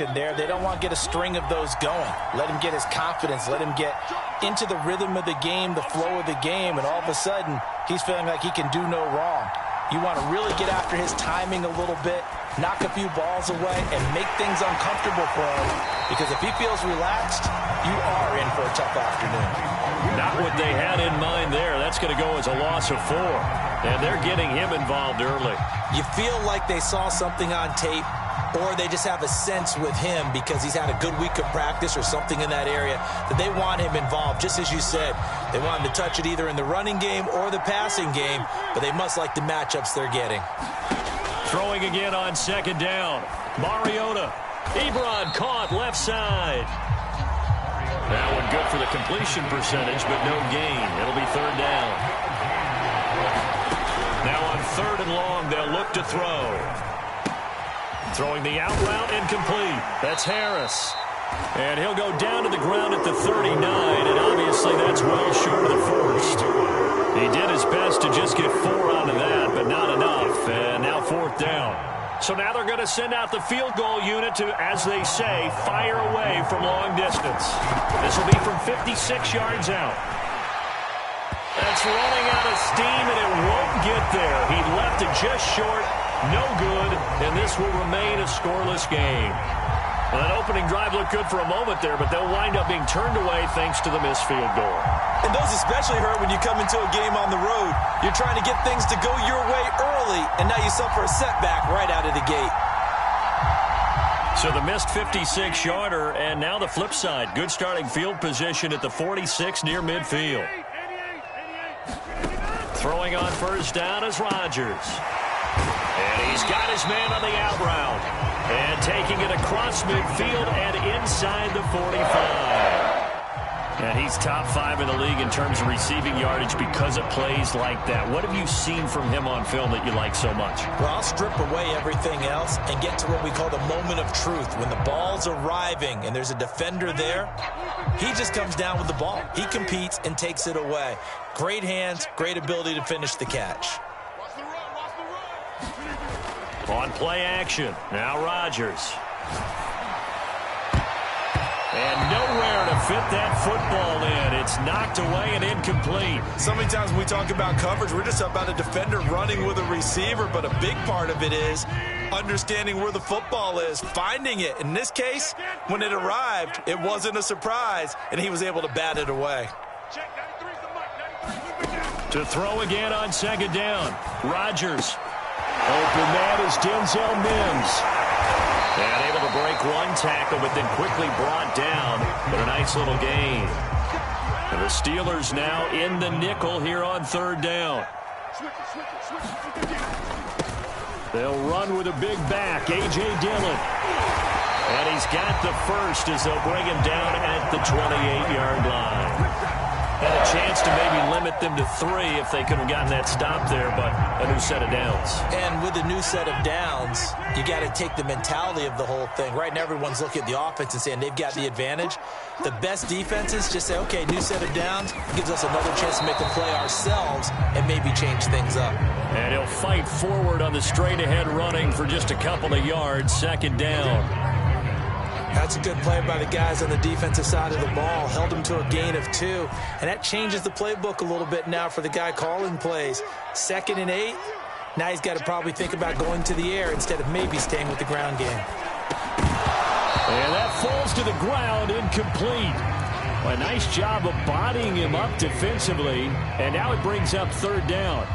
there. They don't want to get a string of those going. Let him get his confidence. Let him get into the rhythm of the game, the flow of the game, and all of a sudden, he's feeling like he can do no wrong. You want to really get after his timing a little bit, knock a few balls away, and make things uncomfortable for him, because if he feels relaxed, you are in for a tough afternoon. Not what they had in mind there. That's going to go as a loss of 4. And they're getting him involved early. You feel like they saw something on tape, or they just have a sense with him because he's had a good week of practice or something in that area that they want him involved. Just as you said, they want him to touch it either in the running game or the passing game, but they must like the matchups they're getting. Throwing again on second down. Mariota. Ebron caught left side. That one good for the completion percentage, but no gain. It'll be third down. Now on third and long, they'll look to throw. Throwing the out route, incomplete. That's Harris. And he'll go down to the ground at the 39, and obviously that's well short of the first. He did his best to just get 4 out of that, but not enough. And now fourth down. So now they're going to send out the field goal unit to, as they say, fire away from long distance. This will be from 56 yards out. That's running out of steam, and it won't get there. He left it just short. No good, and this will remain a scoreless game. Well, that opening drive looked good for a moment there, but they'll wind up being turned away thanks to the missed field goal. And those especially hurt when you come into a game on the road. You're trying to get things to go your way early, and now you suffer a setback right out of the gate. So the missed 56-yarder, and now the flip side. Good starting field position at the 46 near midfield. Throwing on first down is Rodgers. And he's got his man on the out route. And taking it across midfield and inside the 45. And he's top 5 in the league in terms of receiving yardage because of plays like that. What have you seen from him on film that you like so much? Well, I'll strip away everything else and get to what we call the moment of truth. When the ball's arriving and there's a defender there, he just comes down with the ball. He competes and takes it away. Great hands, great ability to finish the catch. On play action, now Rodgers. And nowhere to fit that football in. It's knocked away and incomplete. So many times when we talk about coverage, we're just about a defender running with a receiver, but a big part of it is understanding where the football is, finding it. In this case, when it arrived, it wasn't a surprise, and he was able to bat it away. To throw again on second down, Rodgers. Open man is Denzel Mims. And able to break one tackle, but then quickly brought down. But a nice little gain. And the Steelers now in the nickel here on third down. They'll run with a big back, A.J. Dillon. And he's got the first as they'll bring him down at the 28-yard line. Had a chance to maybe limit them to 3 if they could have gotten that stop there, but a new set of downs. And with a new set of downs, you got to take the mentality of the whole thing. Right now, everyone's looking at the offense and saying they've got the advantage. The best defenses just say, okay, new set of downs, gives us another chance to make a play ourselves and maybe change things up. And he'll fight forward on the straight-ahead running for just a couple of yards, second down. That's a good play by the guys on the defensive side of the ball. Held him to a gain of 2. And that changes the playbook a little bit now for the guy calling plays. 2nd and 8. Now he's got to probably think about going to the air instead of maybe staying with the ground game. And that falls to the ground, incomplete. A nice job of bodying him up defensively. And now it brings up third down.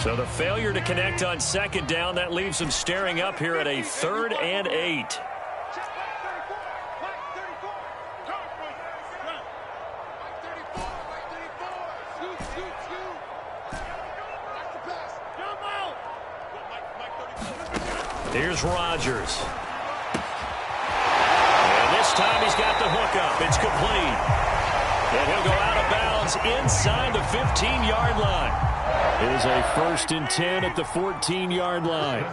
So the failure to connect on second down, that leaves them staring up here at a 3rd and 8. Here's Rodgers. And this time he's got the hookup. It's complete. And he'll go out of bounds inside the 15-yard line. It is a 1st and 10 at the 14-yard line.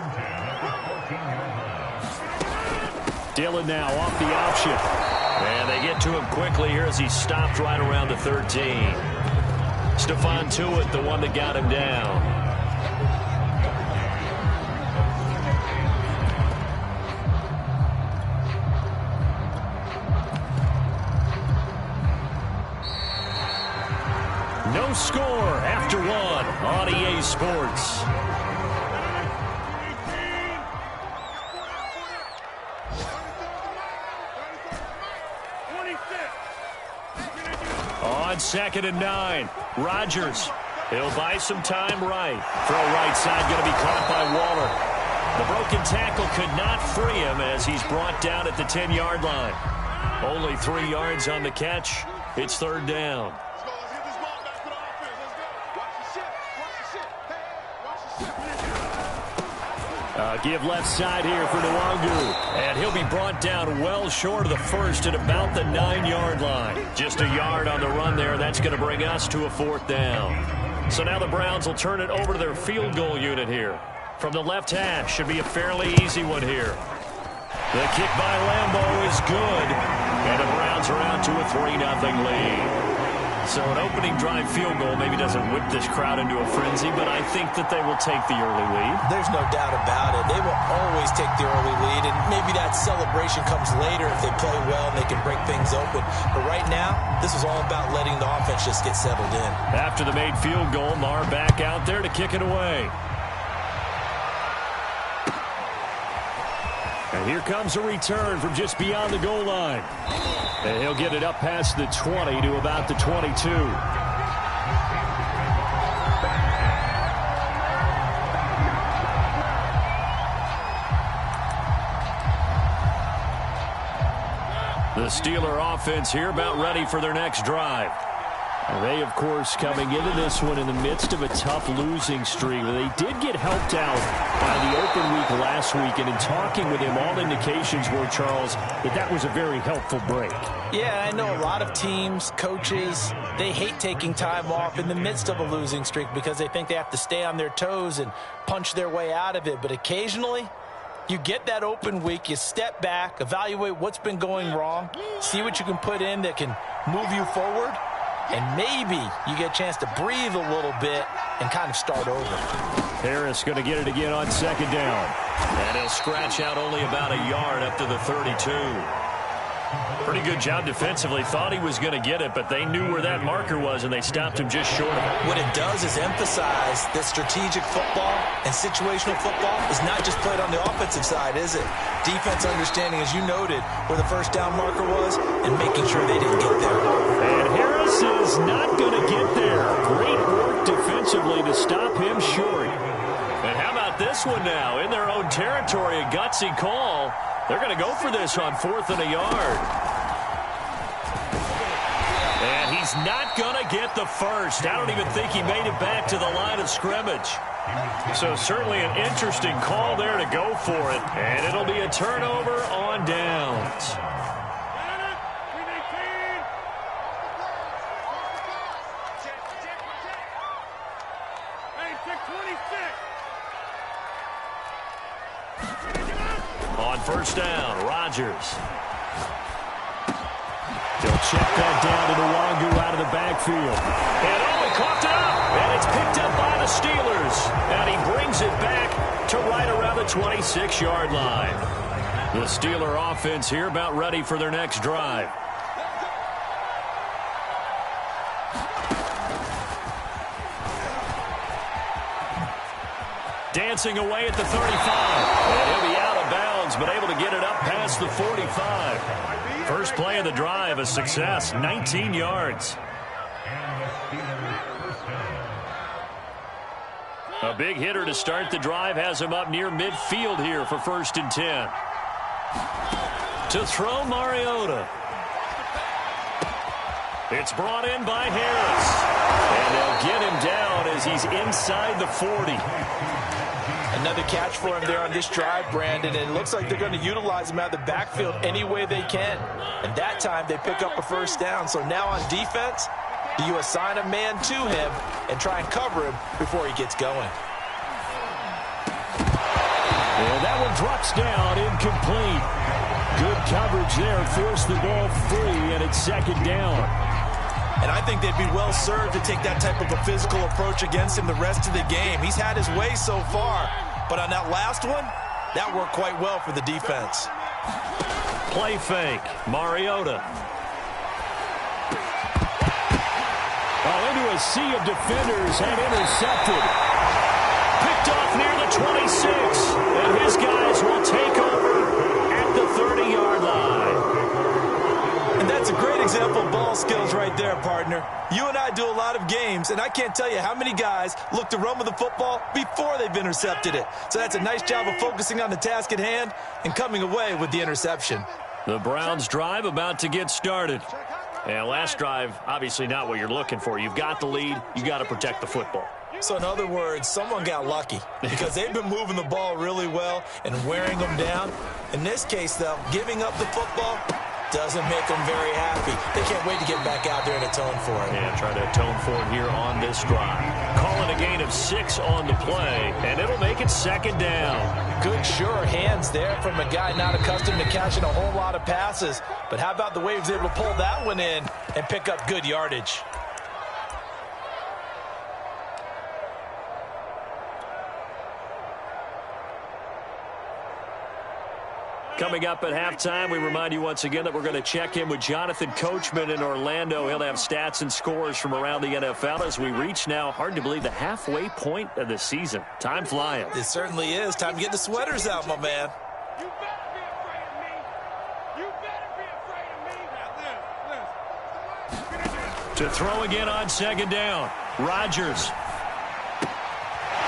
Dillon now off the option. And they get to him quickly here as he stopped right around the 13. Stephon Tuitt, the one that got him down. No score after one on EA Sports. On 2nd and 9, Rodgers. He'll buy some time right. Throw right side going to be caught by Waller. The broken tackle could not free him as he's brought down at the 10-yard line. Only 3 yards on the catch. It's 3rd down. Give left side here for Nwangu. And he'll be brought down well short of the first at about the 9-yard line. Just a yard on the run there. That's going to bring us to a 4th down. So now the Browns will turn it over to their field goal unit here. From the left hash, should be a fairly easy one here. The kick by Lambeau is good. And the Browns are out to a 3-0 lead. So an opening drive field goal maybe doesn't whip this crowd into a frenzy, but I think that they will take the early lead. There's no doubt about it. They will always take the early lead, and maybe that celebration comes later if they play well and they can break things open. But right now, this is all about letting the offense just get settled in. After the made field goal, Marr back out there to kick it away. And here comes a return from just beyond the goal line. And he'll get it up past the 20 to about the 22. The Steeler offense here about ready for their next drive. They, of course, coming into this one in the midst of a tough losing streak. They did get helped out by the open week last week, and in talking with him, all indications were, Charles, that was a very helpful break. Yeah, I know a lot of teams, coaches, they hate taking time off in the midst of a losing streak because they think they have to stay on their toes and punch their way out of it. But occasionally, you get that open week, you step back, evaluate what's been going wrong, see what you can put in that can move you forward, and maybe you get a chance to breathe a little bit and kind of start over. Harris going to get it again on 2nd down. And he'll scratch out only about a yard up to the 32. Pretty good job defensively. Thought he was going to get it, but they knew where that marker was, and they stopped him just short of it. What it does is emphasize that strategic football and situational football is not just played on the offensive side, is it? Defense understanding, as you noted, where the first down marker was and making sure they didn't get there. And Harris is not going to get there. Great work defensively to stop him short. And how about this one now? In their own territory, a gutsy call. They're going to go for this on 4th and a yard. And he's not going to get the first. I don't even think he made it back to the line of scrimmage. So certainly an interesting call there to go for it. And it'll be a turnover on downs. On 1st down, Rodgers. They'll check that down to Nwangu out of the backfield. And he coughed it up. And it's picked up by the Steelers. And he brings it back to right around the 26-yard line. The Steeler offense here about ready for their next drive. Dancing away at the 35. And he'll be out of bounds, but able to get it up past the 45. First play of the drive, a success, 19 yards. A big hitter to start the drive has him up near midfield here for 1st and 10. To throw Mariota. It's brought in by Harris. And they'll get him down as he's inside the 40. Another catch for him there on this drive, Brandon, and it looks like they're going to utilize him out of the backfield any way they can. And that time they pick up a 1st down. So now on defense, you assign a man to him and try and cover him before he gets going. And that one drops down, incomplete. Good coverage there, forced the ball free, and it's 2nd down. And I think they'd be well served to take that type of a physical approach against him the rest of the game. He's had his way so far, but on that last one, that worked quite well for the defense. Play fake. Mariota. Into a sea of defenders and intercepted. Picked off near the 26. And his guys will take over at the 30-yard line. And that's a great example of ball skills right there, partner. You and I do a lot of games, and I can't tell you how many guys look to run with the football before they've intercepted it. So that's a nice job of focusing on the task at hand and coming away with the interception. The Browns drive about to get started. And last drive, obviously not what you're looking for. You've got the lead. You got to protect the football. So in other words, someone got lucky because they've been moving the ball really well and wearing them down. In this case, though, giving up the football doesn't make them very happy. They can't wait to get back out there and atone for it. Yeah, try to atone for it here on this drive. Calling a gain of 6 on the play, and it'll make it second down. Good, sure hands there from a guy not accustomed to catching a whole lot of passes. But how about the way he was able to pull that one in and pick up good yardage? Coming up at halftime, we remind you once again that we're going to check in with Jonathan Coachman in Orlando. He'll have stats and scores from around the NFL as we reach now, hard to believe, the halfway point of the season. Time flying. It certainly is. Time to get the sweaters out, my man. You better be afraid of me. You better be afraid of me. Now, listen. To throw again on second down. Rodgers.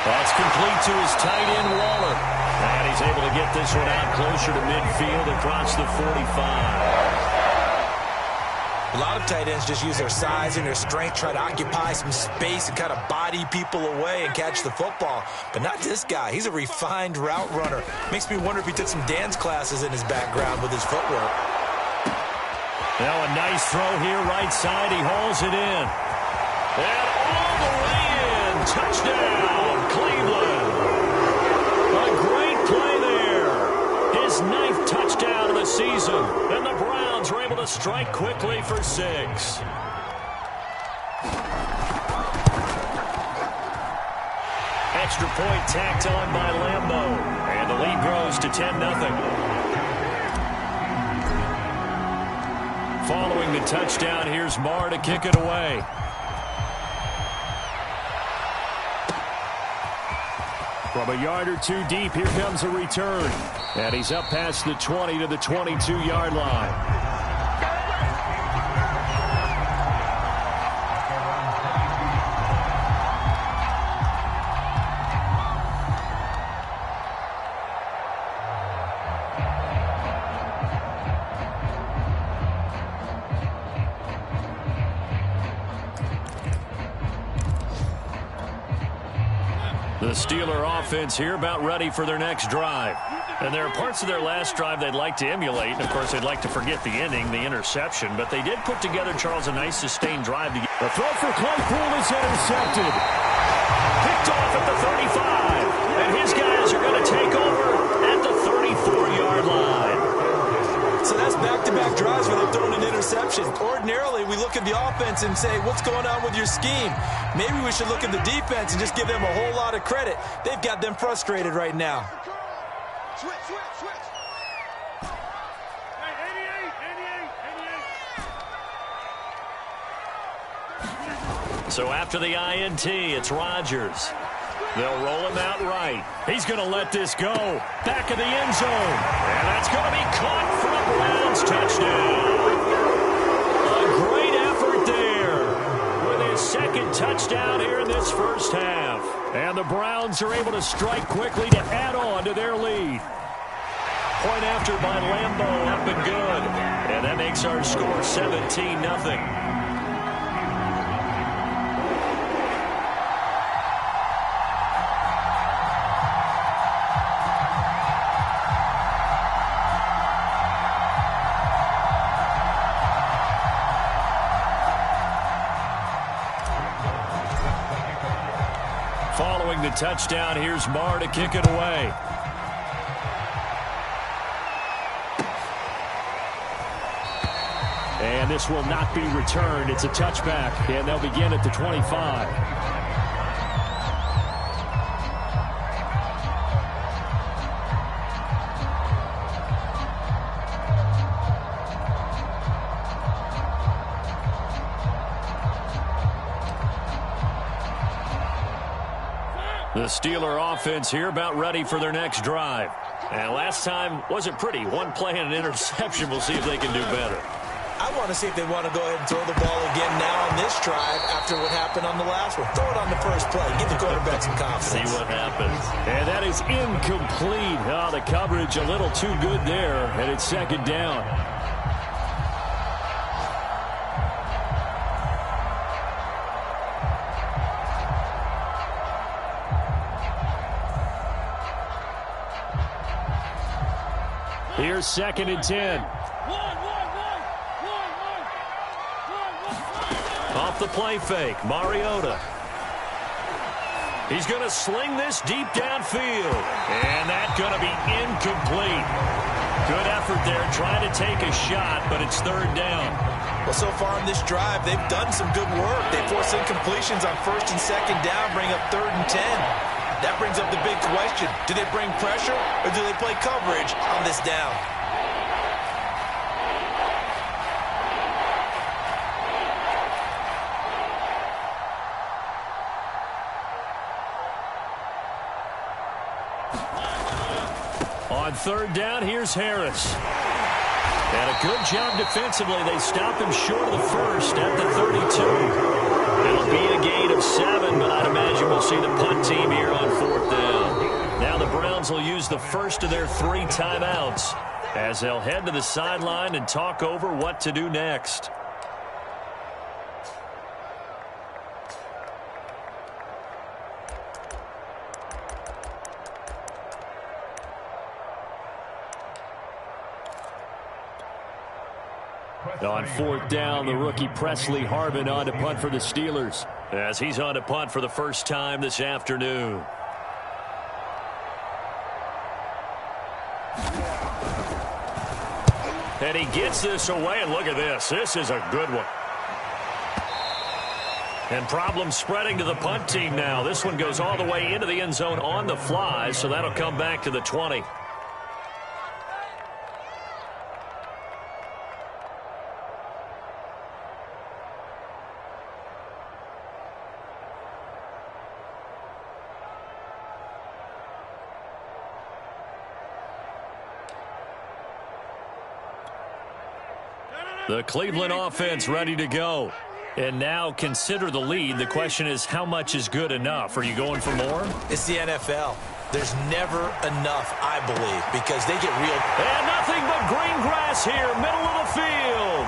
That's complete to his tight end, Waller. And he's able to get this one out closer to midfield across the 45. A lot of tight ends just use their size and their strength, try to occupy some space and kind of body people away and catch the football. But not this guy. He's a refined route runner. Makes me wonder if he took some dance classes in his background with his footwork. Now a nice throw here, right side. He hauls it in. And all the way in. Touchdown, Cleveland. A great play there. His 9th touchdown of the season. And the Browns were able to strike quickly for 6. Extra point tacked on by Lambeau. And the lead grows to 10-0. Following the touchdown, here's Marr to kick it away. From a yard or two deep, here comes a return. And he's up past the 20 to the 22-yard line. The Steeler offense here about ready for their next drive. And there are parts of their last drive they'd like to emulate. And, of course, they'd like to forget the ending, the interception. But they did put together, Charles, a nice sustained drive. The throw for Claypool is intercepted. Picked off at the 35. And his guys are going to take over at the 34-yard line. So that's back-to-back drives where they've thrown an interception. Ordinarily, we look at the offense and say, what's going on with your scheme? Maybe we should look at the defense and just give them a whole lot of credit. They've got them frustrated right now. Switch. Hey, 88. So after the INT, it's Rodgers. They'll roll him out right. He's going to let this go. Back of the end zone. And that's going to be caught for a Browns touchdown. A great effort there with his second touchdown here in this first half. And the Browns are able to strike quickly to add on to their lead. Point after by Lambeau up and good. And that makes our score 17-0. Following the touchdown, here's Marr to kick it away. And And this will not be returned. It's a touchback, and they'll begin at the 25. The Steeler offense here about ready for their next drive. And last time wasn't pretty. One play and an interception. We'll see if they can do better. I want to see if they want to go ahead and throw the ball again now on this drive after what happened on the last one. Throw it on the first play. Give the quarterback some confidence. See what happens. And that is incomplete. Oh, the coverage a little too good there, and it's second down. Here's second and 10. Off the play fake, Mariota. He's going to sling this deep downfield. And that's going to be incomplete. Good effort there trying to take a shot, but it's third down. Well, so far on this drive, they've done some good work. They force incompletions on first and second down, bring up third and 10. That brings up the big question. Do they bring pressure or do they play coverage on this down? On third down, here's Harris. And a good job defensively. They stop him short of the first at the 32. It'll be a gain of 7, but I'd imagine we'll see the punt team here on fourth down. Now the Browns will use the first of their 3 timeouts as they'll head to the sideline and talk over what to do next. On fourth down, the rookie Presley Harvin on to punt for the Steelers. As he's on to punt for the first time this afternoon. And he gets this away, and look at this. This is a good one. And problems spreading to the punt team now. This one goes all the way into the end zone on the fly, so that'll come back to the 20. The Cleveland offense ready to go. And now consider the lead. The question is, how much is good enough? Are you going for more? It's the NFL. There's never enough, I believe, because they get real. And nothing but green grass here, middle of the field.